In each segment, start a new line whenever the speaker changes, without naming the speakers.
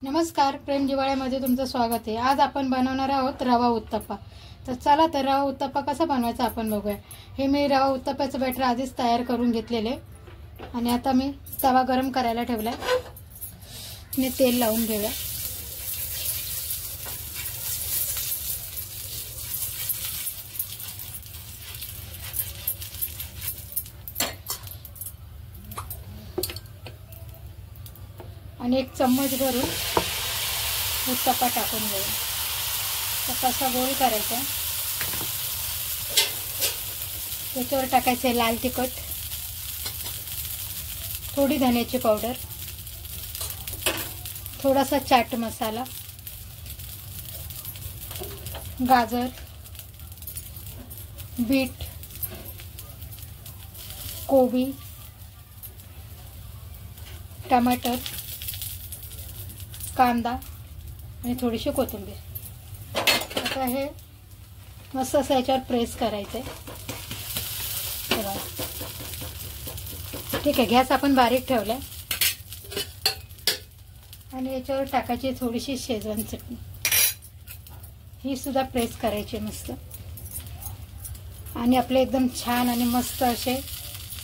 नमस्कार, प्रेम जिवाळ्यामध्ये तुमचं स्वागत आहे। आज आपण बनवणार आहोत रवा उत्तप्पा। तर चला तर रवा उत्तप्पा कसा बनवायचा आपण बघूया। हे मी रवा उत्तप्प्याचं बॅटर आधीच तयार करून घेतलेले आणि आता मी तवा गरम करायला ठेवलाय आणि तेल लावून घेऊया। आणि एक चम्मच भरून उत्तप्पा टाकून घेऊया। तर कसा गोल करायचा, त्याच्यावर टाकायचे लाल तिखट, थोडी धण्याची पावडर, थोडासा चाट मसाला, गाजर, बीट, कोबी, टमाटर, कांदा आणि थोडीशी कोथिंबीर। आता हे मस्त असं याच्यावर प्रेस करायचं आहे। ठीक आहे, गॅस आपण बारीक ठेवलाय आणि याच्यावर टाकायची थोडीशी शेजवान चटणी, ही सुद्धा प्रेस करायची मस्त। आणि आपले एकदम छान आणि मस्त असे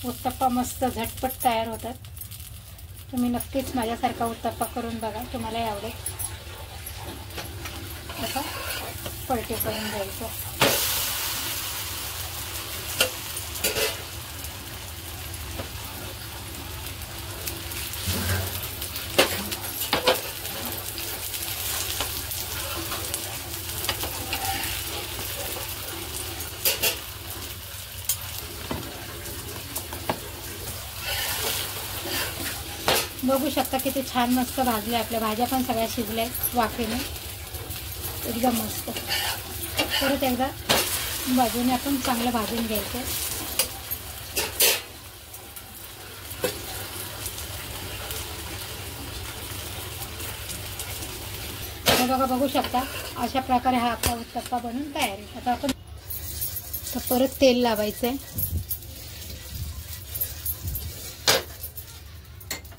उत्तप्पा मस्त झटपट तयार होतात। तुम्ही नक्कीच माझ्यासारखा उत्तप्पा करून बघा, तुम्हालाही आवडेल। आता पलटी करून घ्यायचं। बघू शकता किती छान मस्त भाजले। आपल्या भाज्या पण सगळ्या शिजल्या वाफेने, एकदम मस्त। परत एकदा बाजूने आपण चांगलं भाजून घ्यायचं। हे बघा, बघू शकता अशा प्रकारे हा आपला उत्तप्पा बनून तयार आहे। आता आपण परत तेल लावायचंय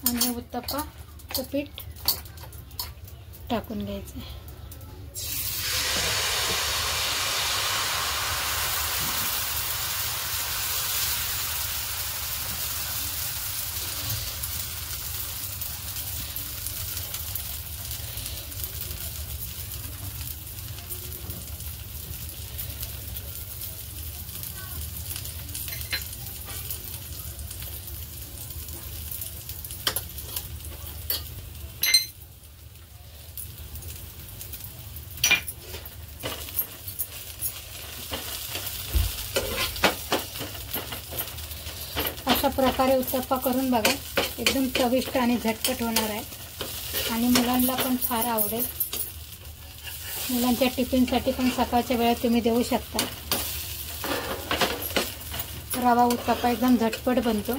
आणि उत्तप्पाचं पीठ टाकून घ्यायचं। अशा प्रकारे उत्तप्पा करून बघा, एकदम चविष्ट आणि झटपट होणार आहे आणि मुलांना पण फार आवडेल। मुलांच्या टिफिनसाठी पण सकाळच्या वेळेत तुम्ही देऊ शकता। रवा उत्तप्पा एकदम झटपट बनतो।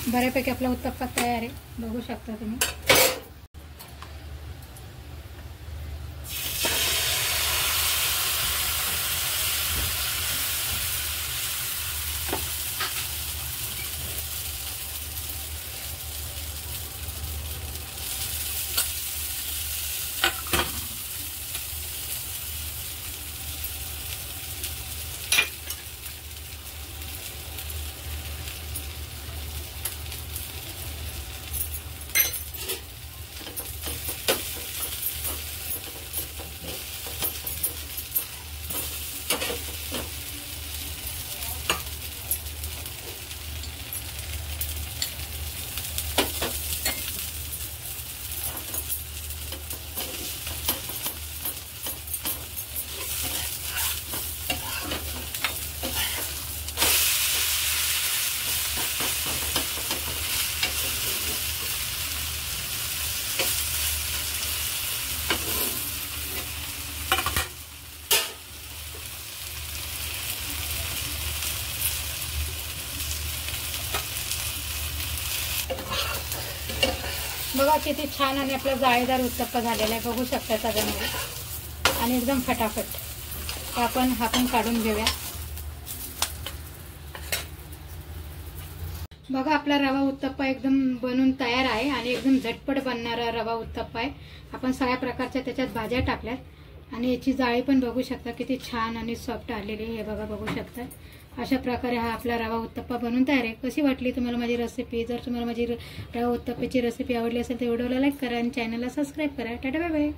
बऱ्यापैकी आपला उत्तप्पा तयार आहे, बघू शकता तुम्ही। बघा किती छान आणि आपला जाळीदार उत्तप्पा झालेला आहे, बघू शकता त्याच्यामध्ये. आणि एकदम फटाफट आपण काढून घेऊया. बघा आपला रवा उत्तप्पा एकदम बनून तयार आहे आणि एकदम झटपट बनणारा रवा उत्तप्पा आहे. आपण सगळ्या प्रकारच्या त्याच्यात भाज्या टाकल्यात आणि याची जाळी पण बघू शकता किती छान आणि सॉफ्ट आलेली आहे. हे बघा बघू शकता. अशा प्रकारे हा आपला रवा उत्तप्पा बनवून तयार आहे. कशी वाटली तुम्हाला माझी रेसिपी? जर तुम्हाला माझी रवा उत्तप्प्याची रेसिपी आवडली असेल तर व्हिडिओला लाईक करा आणि चॅनलला सबस्क्राईब करा. Tata bye bye.